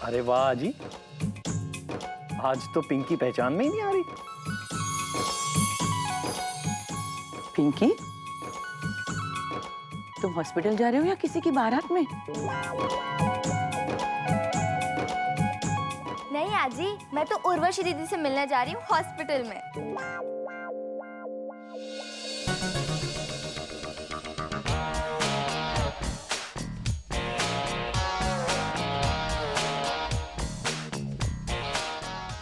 अरे वाह जी, आज तो पिंकी पहचान में ही नहीं आ रही। पिंकी, तुम हॉस्पिटल जा रहे हो या किसी की बारात में? नहीं आजी, मैं तो उर्वशी दीदी से मिलने जा रही हूँ हॉस्पिटल में।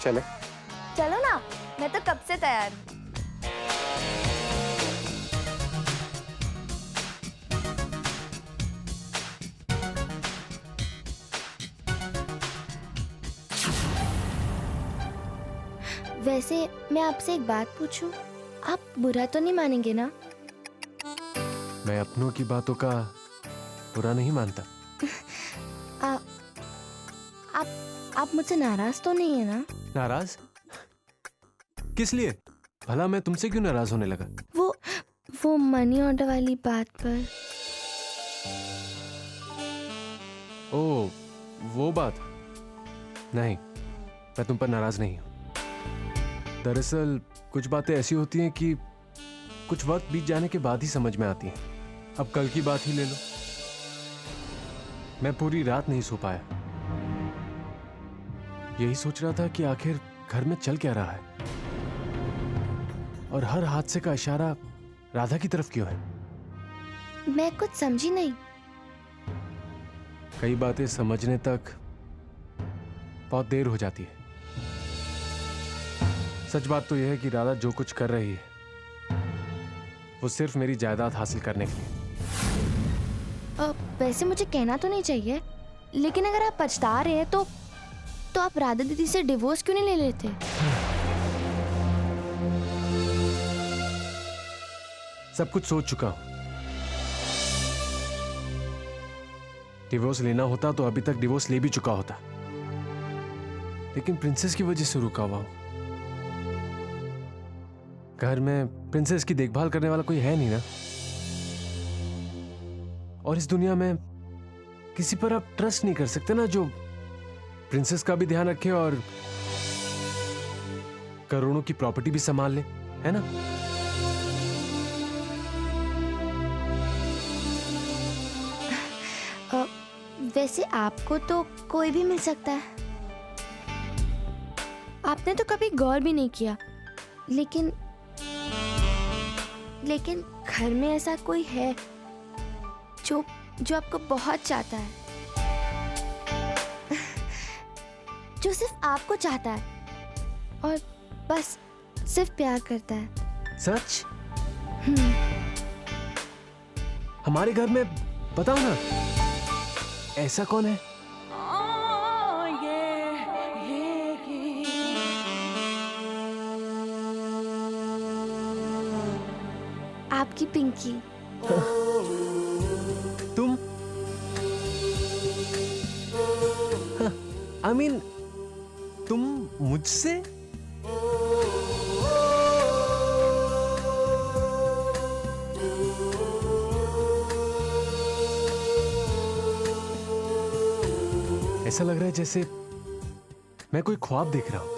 चले चलो ना, मैं तो कब से तैयार हूँ। वैसे मैं आपसे एक बात पूछूं, आप बुरा तो नहीं मानेंगे ना? मैं अपनों की बातों का बुरा नहीं मानता। आप मुझसे नाराज तो नहीं है ना? नाराज? किस लिए? भला मैं तुमसे क्यों नाराज होने लगा? वो मनी ऑर्डर वाली बात पर। ओ, वो बात? नहीं, मैं तुम पर नाराज नहीं हूं। दरअसल कुछ बातें ऐसी होती हैं कि कुछ वक्त बीत जाने के बाद ही समझ में आती हैं। अब कल की बात ही ले लो, मैं पूरी रात नहीं सो पाया। यही सोच रहा था कि आखिर घर में चल क्या रहा है और हर हादसे का इशारा राधा की तरफ क्यों है। मैं कुछ समझी नहीं। कई बातें समझने तक बहुत देर हो जाती है। सच बात तो यह है कि राधा जो कुछ कर रही है वो सिर्फ मेरी जायदाद हासिल करने के लिए। वैसे मुझे कहना तो नहीं चाहिए, लेकिन अगर आप पछता रहे हैं तो आप राधा दीदी से डिवोर्स क्यों नहीं ले लेते? सब कुछ सोच चुका हूं। डिवोर्स लेना होता तो अभी तक डिवोर्स ले भी चुका होता, लेकिन प्रिंसेस की वजह से रुका हुआ हूं। घर में प्रिंसेस की देखभाल करने वाला कोई है नहीं ना, और इस दुनिया में किसी पर आप ट्रस्ट नहीं कर सकते ना जो प्रिंसेस का भी ध्यान रखे और करोड़ों की प्रॉपर्टी भी संभाल ले, है ना? वैसे आपको तो कोई भी मिल सकता है। आपने तो कभी गौर भी नहीं किया, लेकिन घर में ऐसा कोई है जो आपको बहुत चाहता है, जो सिर्फ आपको चाहता है और बस सिर्फ प्यार करता है। सच? हमारे घर में बताओ ना, ऐसा कौन है? आपकी पिंकी। तुम? I mean, तुम मुझसे? ऐसा लग रहा है जैसे मैं कोई ख्वाब देख रहा हूं।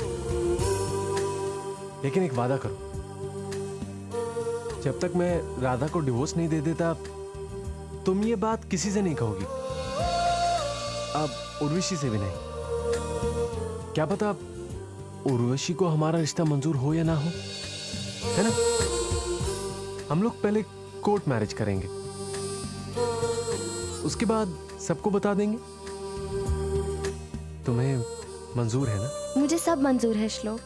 लेकिन एक वादा करो, जब तक मैं राधा को डिवोर्स नहीं दे देता तुम ये बात किसी से नहीं कहोगी। अब उर्वशी से भी नहीं। क्या पता उर्वशी को हमारा रिश्ता मंजूर हो या ना हो, है ना? हम लोग पहले कोर्ट मैरिज करेंगे, उसके बाद सबको बता देंगे। तुम्हें मंजूर है ना? मुझे सब मंजूर है श्लोक।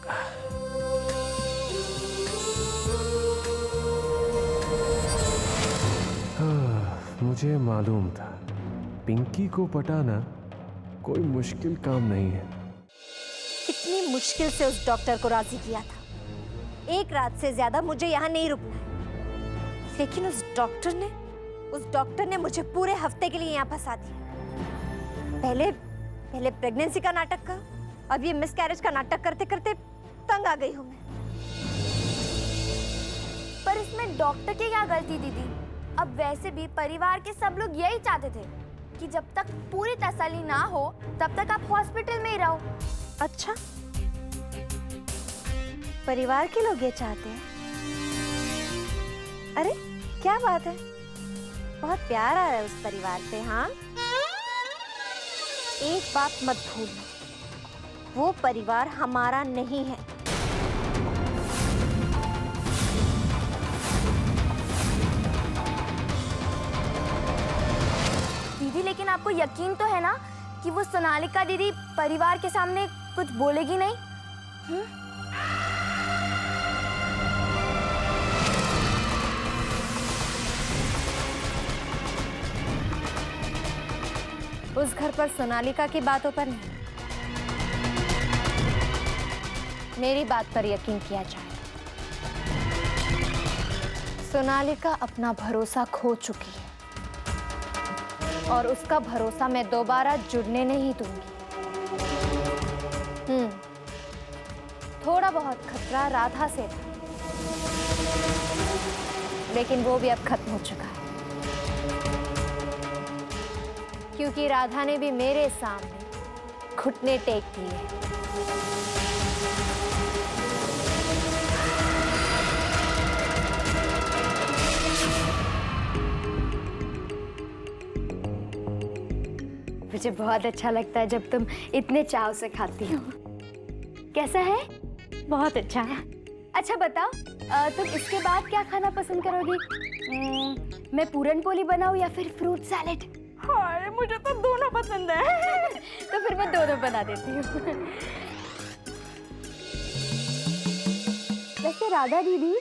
मुझे मालूम था पिंकी को पटाना कोई मुश्किल काम नहीं है। कितनी मुश्किल से उस डॉक्टर को राजी किया था। एक रात से ज्यादा मुझे यहाँ नहीं रुकना है, लेकिन उस डॉक्टर ने मुझे पूरे हफ्ते के लिए यहाँ फंसा दिया। पहले प्रेगनेंसी का नाटक का, अब ये मिसकैरेज का नाटक करते करते तंग आ गई हूँ मैं। पर इसमें डॉक्टर की क्या गलती दीदी? अब वैसे भी परिवार के सब लोग यही चाहते थे कि जब तक पूरी तसल्ली ना हो तब तक आप हॉस्पिटल में ही रहो। अच्छा, परिवार के लोग ये चाहते हैं? अरे क्या बात है, बहुत प्यार आ रहा है उस परिवार से। हाँ, एक बात मत भूलना, वो परिवार हमारा नहीं है। दीदी लेकिन आपको यकीन तो है ना कि वो सोनालिका दीदी परिवार के सामने कुछ बोलेगी नहीं? उस घर पर सोनालिका की बातों पर नहीं, मेरी बात पर यकीन किया जाए। सोनालिका अपना भरोसा खो चुकी है और उसका भरोसा मैं दोबारा जुड़ने नहीं दूंगी। थोड़ा बहुत खतरा राधा से था, लेकिन वो भी अब खत्म हो चुका है, क्योंकि राधा ने भी मेरे सामने घुटने टेक दिए। मुझे बहुत अच्छा लगता है जब तुम इतने चाव से खाती हो। कैसा है? बहुत अच्छा। अच्छा बताओ, तुम इसके बाद क्या खाना पसंद करोगी? मैं पूरन पोली बनाऊं या फिर फ्रूट सैलेड? हाय, मुझे तो दोनों पसंद है। तो फिर मैं दोनों बना देती हूँ। वैसे राधा दीदी,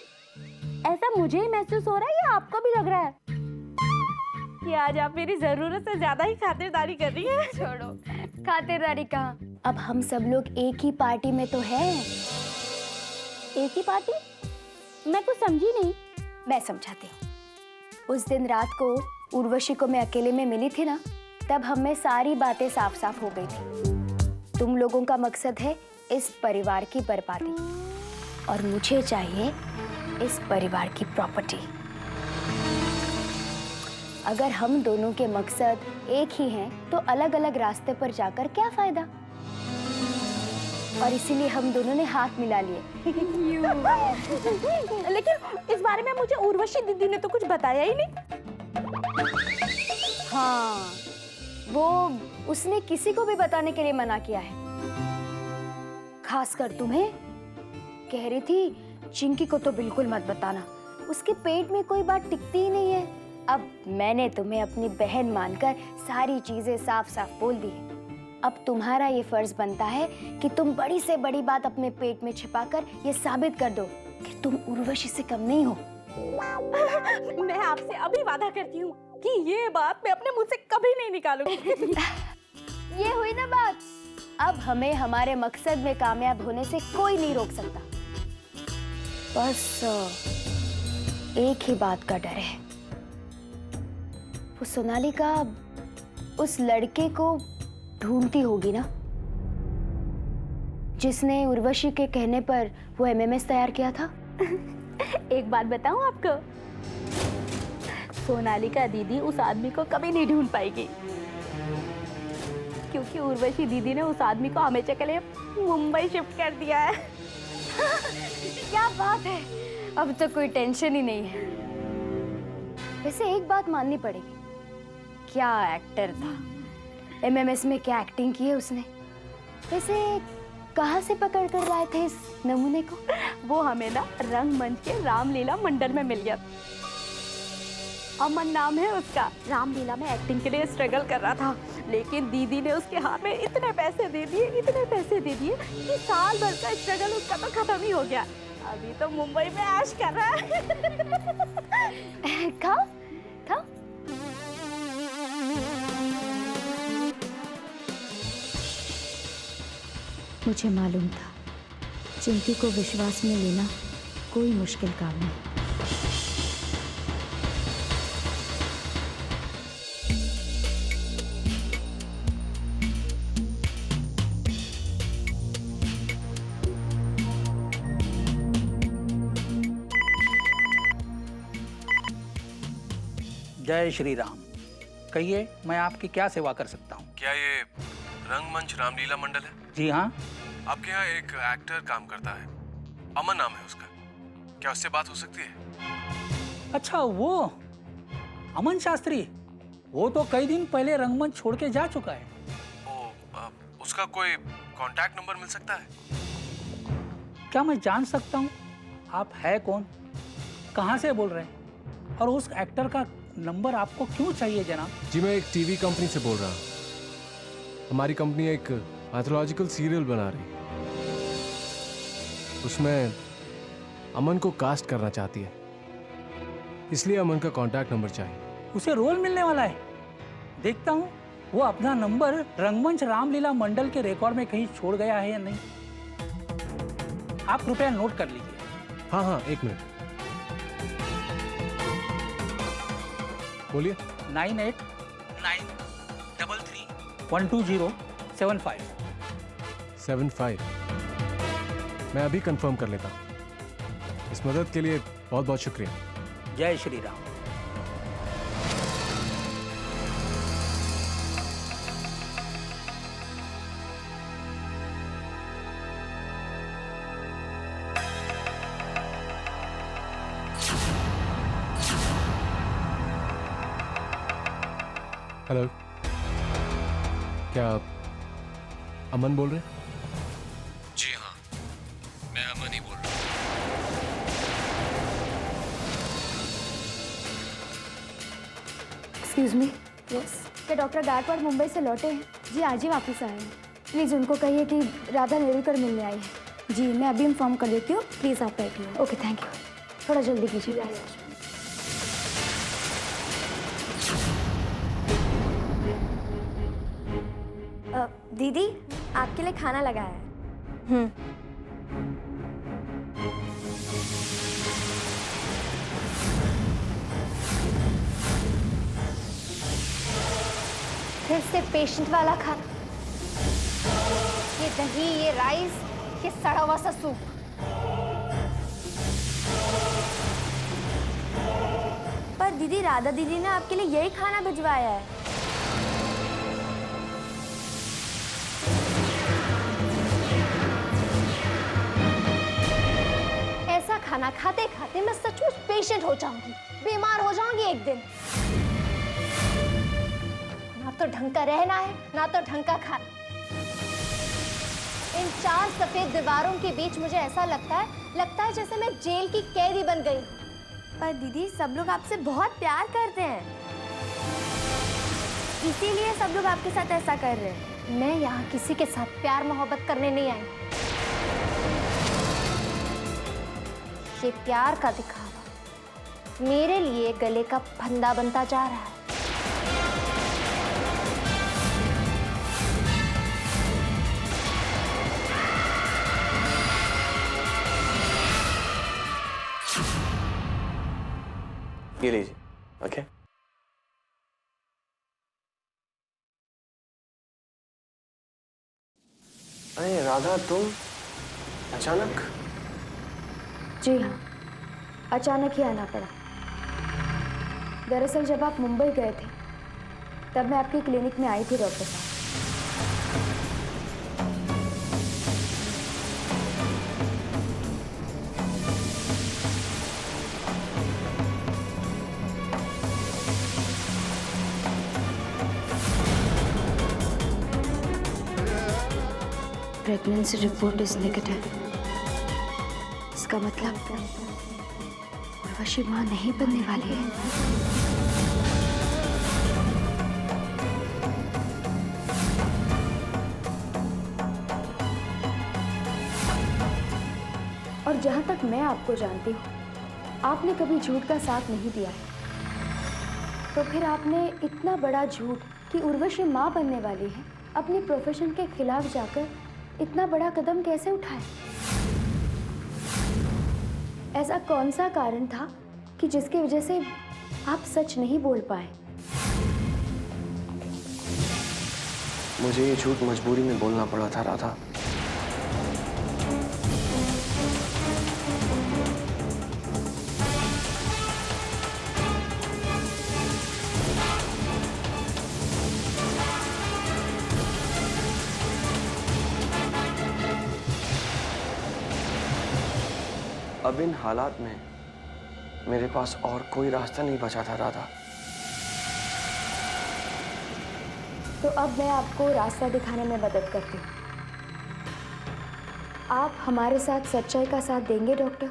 ऐसा मुझे ही महसूस हो रहा है या आपको भी लग रहा है कि आज आप मेरी जरूरत से ज्यादा ही खातिरदारी कर रही हैं? छोड़ो, खातिरदारी कहाँ, अब हम सब लोग एक ही पार्टी में तो हैं। एक ही पार्टी? मैं कुछ समझी नहीं। मैं समझाती हूँ। उस दिन रात को उर्वशी को मैं अकेले में मिली थी ना, तब हमें सारी बातें साफ साफ हो गई थी। तुम लोगों का मकसद है इस परिवार की बर्बादी और मुझे चाहिए इस परिवार की प्रॉपर्टी। अगर हम दोनों के मकसद एक ही हैं, तो अलग अलग रास्ते पर जाकर क्या फायदा? और इसीलिए हम दोनों ने हाथ मिला लिए। लेकिन इस बारे में मुझे उर्वशी दीदी ने तो कुछ बताया ही नहीं। हाँ, वो उसने किसी को भी बताने के लिए मना किया है, खासकर तुम्हें। कह रही थी चिंकी को तो बिल्कुल मत बताना, उसके पेट में कोई बात टिकती ही नहीं है। अब मैंने तुम्हें अपनी बहन मानकर सारी चीजें साफ साफ बोल दी है। अब तुम्हारा ये फर्ज बनता है कि तुम बड़ी से बड़ी बात अपने पेट में छिपाकर ये साबित कर दो कि तुम उर्वशी से कम नहीं हो। मैं आपसे अभी वादा करती हूँ कि ये बात मैं अपने मुंह से कभी नहीं निकालूंगी। ये हुई ना बात। अब हमें हमारे मकसद में कामयाब होने से कोई नहीं रोक सकता। बस एक ही बात का डर है, वो सोनालिका उस लड़के को ढूंढती होगी ना, जिसने उर्वशी के कहने पर वो एमएमएस तैयार किया था। एक बात बताऊं आपको, सोनालिका दीदी उस आदमी को कभी नहीं ढूंढ पाएगी, क्योंकि उर्वशी दीदी ने उस आदमी को हमेशा के लिए मुंबई शिफ्ट कर दिया है। क्या बात है, अब तो कोई टेंशन ही नहीं है। वैसे एक बात माननी पड़ेगी, क्या एक्टर था। एमएमएस में क्या एक्टिंग की है उसने। वैसे कहाँ से पकड़ कर लाए थे इस नमूने को? वो हमें ना रंगमंच के रामलीला मंडल में मिल गया। अमन नाम है उसका। रामलीला में एक्टिंग के लिए स्ट्रगल कर रहा था, लेकिन दीदी ने उसके हाथ में इतने पैसे दे दिए कि साल भर का स्ट्रगल उसका तो खत्म ही हो गया। अभी तो मुंबई में ऐश कर रहा है। खाओ खाओ। मुझे मालूम था चिंकी को विश्वास में लेना कोई मुश्किल काम नहीं। जय श्री राम। कहिए, मैं आपकी क्या सेवा कर सकता हूँ? क्या ये रंगमंच रामलीला मंडल है? जी हाँ। आपके यहाँ एक एक्टर काम करता है, अमन नाम है उसका, क्या उससे बात हो सकती है? अच्छा, वो अमन शास्त्री, वो तो कई दिन पहले रंगमंच छोड़ के जा चुका है। उसका कोई कांटेक्ट नंबर मिल सकता है? क्या मैं जान सकता हूँ आप है कौन, कहाँ से बोल रहे हैं, और उस एक्टर का नंबर आपको क्यों चाहिए जनाब? जी मैं एक टीवी कंपनी से बोल रहा हूँ। हमारी कंपनी एक मैथोलॉजिकल सीरियल बना रही है, उसमें अमन को कास्ट करना चाहती है, इसलिए अमन का कांटेक्ट नंबर चाहिए। उसे रोल मिलने वाला है। देखता हूँ वो अपना नंबर रंगमंच रामलीला मंडल के रिकॉर्ड में कहीं छोड़ गया है या नहीं। आप कृपया नोट कर लीजिए। हाँ हाँ, एक मिनट, बोलिए। 9893312075। 75। मैं अभी कंफर्म कर लेता हूँ। इस मदद के लिए बहुत बहुत शुक्रिया। जय श्री राम। हेलो, क्या आप अमन बोल रहे हैं? जी हाँ, मैं अमन ही बोल रहा हूँ। Excuse me. यस, क्या डॉक्टर गायकवाड़ मुंबई से लौटे हैं? जी आज ही वापस आए हैं। प्लीज़ उनको कहिए कि राधा नेरुलकर मिलने आई है। जी मैं अभी इन्फॉर्म कर देती हूँ, प्लीज़ आप बैठिए। Okay, thank you. थोड़ा जल्दी कीजिए प्लीज़। दीदी, आपके लिए खाना लगा है। फिर से पेशेंट वाला खाना, ये दही, ये राइस, ये सड़ा हुआ सा सूप। पर दीदी, राधा दीदी ने आपके लिए यही खाना भिजवाया है। ऐसा खाना खाते खाते मैं सचमुच पेशेंट हो जाऊंगी, बीमार हो जाऊंगी एक दिन। ना तो ढंग का रहना है, ना तो ढंग का खाना। इन 4 सफेद दीवारों के बीच मुझे ऐसा लगता है जैसे मैं जेल की कैदी बन गई। पर दीदी, सब लोग आपसे बहुत प्यार करते हैं, इसीलिए सब लोग आपके साथ ऐसा कर रहे हैं। मैं यहाँ किसी के साथ प्यार मोहब्बत करने नहीं आई। ये प्यार का दिखावा मेरे लिए गले का फंदा बनता जा रहा है। ये लीजिए। ओके, अरे राधा, तुम अचानक? जी हाँ, अचानक ही आना पड़ा। दरअसल जब आप मुंबई गए थे तब मैं आपके क्लिनिक में आई थी डॉक्टर साहब। Pregnancy report is negative. इसका मतलब उर्वशी मां नहीं बनने वाली है। और जहां तक मैं आपको जानती हूँ, आपने कभी झूठ का साथ नहीं दिया है। तो फिर आपने इतना बड़ा झूठ कि उर्वशी मां बनने वाली है, अपनी प्रोफेशन के खिलाफ जाकर इतना बड़ा कदम कैसे उठाए? ऐसा कौन सा कारण था कि जिसकी वजह से आप सच नहीं बोल पाए? मुझे ये झूठ मजबूरी में बोलना पड़ा था राधा। अब इन हालात में मेरे पास और कोई रास्ता नहीं बचा था राधा। तो अब मैं आपको रास्ता दिखाने में मदद करती हूँ। आप हमारे साथ सच्चाई का साथ देंगे डॉक्टर?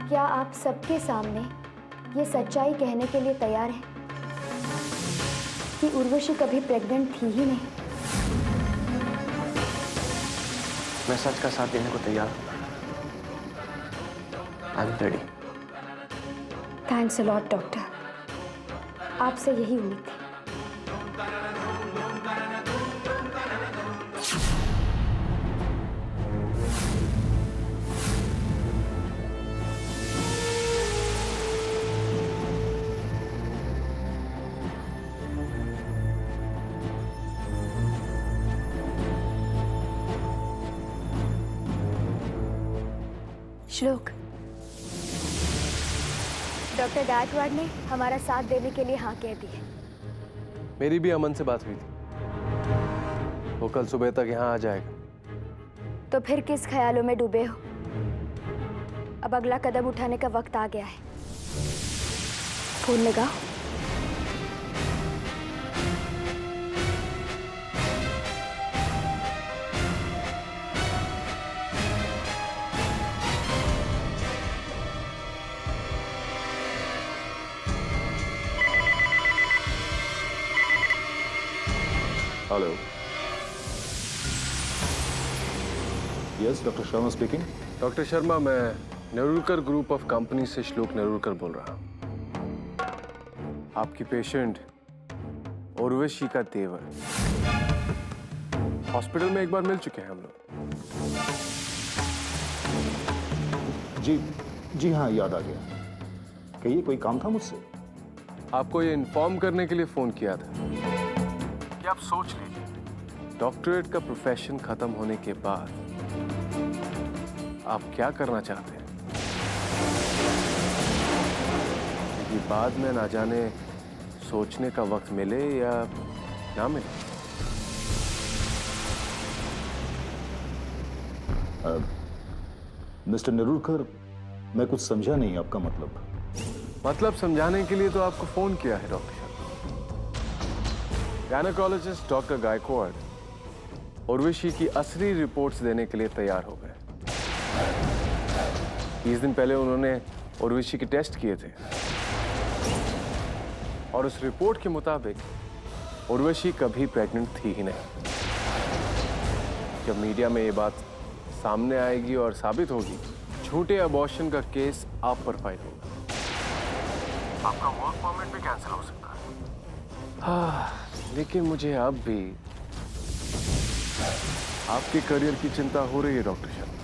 क्या आप सबके सामने ये सच्चाई कहने के लिए तैयार हैं कि उर्वशी कभी प्रेग्नेंट थी ही नहीं? मैं सच का साथ देने को तैयार हूँ। I am ready. Thanks a lot doctor, आपसे यही उम्मीद थी। श्लोक, डॉक्टर गायकवाड़ ने हमारा साथ देने के लिए हाँ कह दी है। मेरी भी अमन से बात हुई थी, वो कल सुबह तक यहाँ आ जाएगा। तो फिर किस ख्यालों में डूबे हो? अब अगला कदम उठाने का वक्त आ गया है। फोन लगाओ। Hello, yes doctor Sharma speaking. Doctor Sharma, मैं नेरुलकर ग्रुप ऑफ कंपनी से श्लोक नेरुलकर बोल रहा हूँ। आपकी पेशेंट उर्वशी का तेवर हॉस्पिटल में एक बार मिल चुके हैं हम लोग। जी हाँ, याद आ गया। कहिए, कोई काम था मुझसे? आपको ये इन्फॉर्म करने के लिए फोन किया था कि आप सोच लीजिए, डॉक्टरेट का प्रोफेशन खत्म होने के बाद आप क्या करना चाहते हैं, क्योंकि बाद में ना जाने सोचने का वक्त मिले या ना मिले। मिस्टर नेरुलकर, मैं कुछ समझा नहीं आपका मतलब समझाने के लिए तो आपको फोन किया है doctor Sharma. Gynaecologist doctor Gaikwad Urvashi की असली रिपोर्ट्स देने के लिए तैयार हो गए। 20 दिन पहले उन्होंने उर्वशी के टेस्ट किए थे और उस रिपोर्ट के मुताबिक उर्वशी कभी प्रेग्नेंट थी ही नहीं। जब मीडिया में ये बात सामने आएगी और साबित होगी, झूठे अबॉर्शन का केस आप पर फाइल होगा। आपका वर्क परमिट भी कैंसिल हो सकता है। हाँ, लेकिन मुझे अब भी आपके करियर की चिंता हो रही है डॉक्टर शर्मा।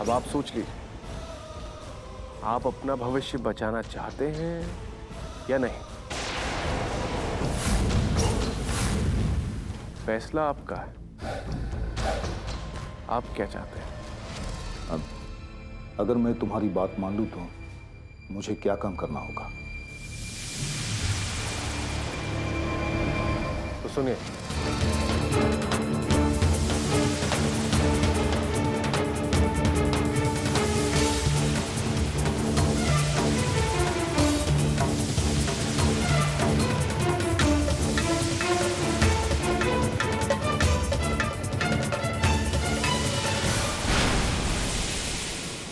अब आप सोच लीजिए, आप अपना भविष्य बचाना चाहते हैं या नहीं? फैसला आपका है। आप क्या चाहते हैं? अब अगर मैं तुम्हारी बात मान लूं तो मुझे क्या काम करना होगा? तो सुनिए,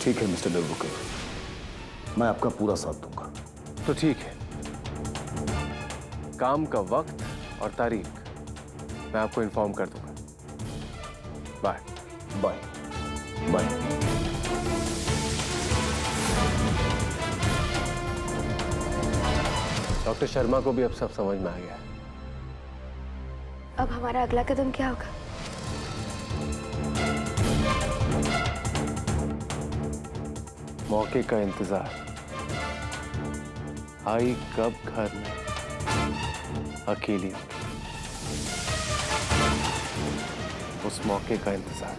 ठीक है मिस्टर नेरुलकर, मैं आपका पूरा साथ दूंगा। तो ठीक है, काम का वक्त और तारीख मैं आपको इन्फॉर्म कर दूंगा। Bye bye bye. Doctor Sharma को भी अब सब समझ में आ गया है। अब हमारा अगला कदम क्या होगा? मौके का इंतजार। आई कब घर में अकेली, उस मौके का इंतजार।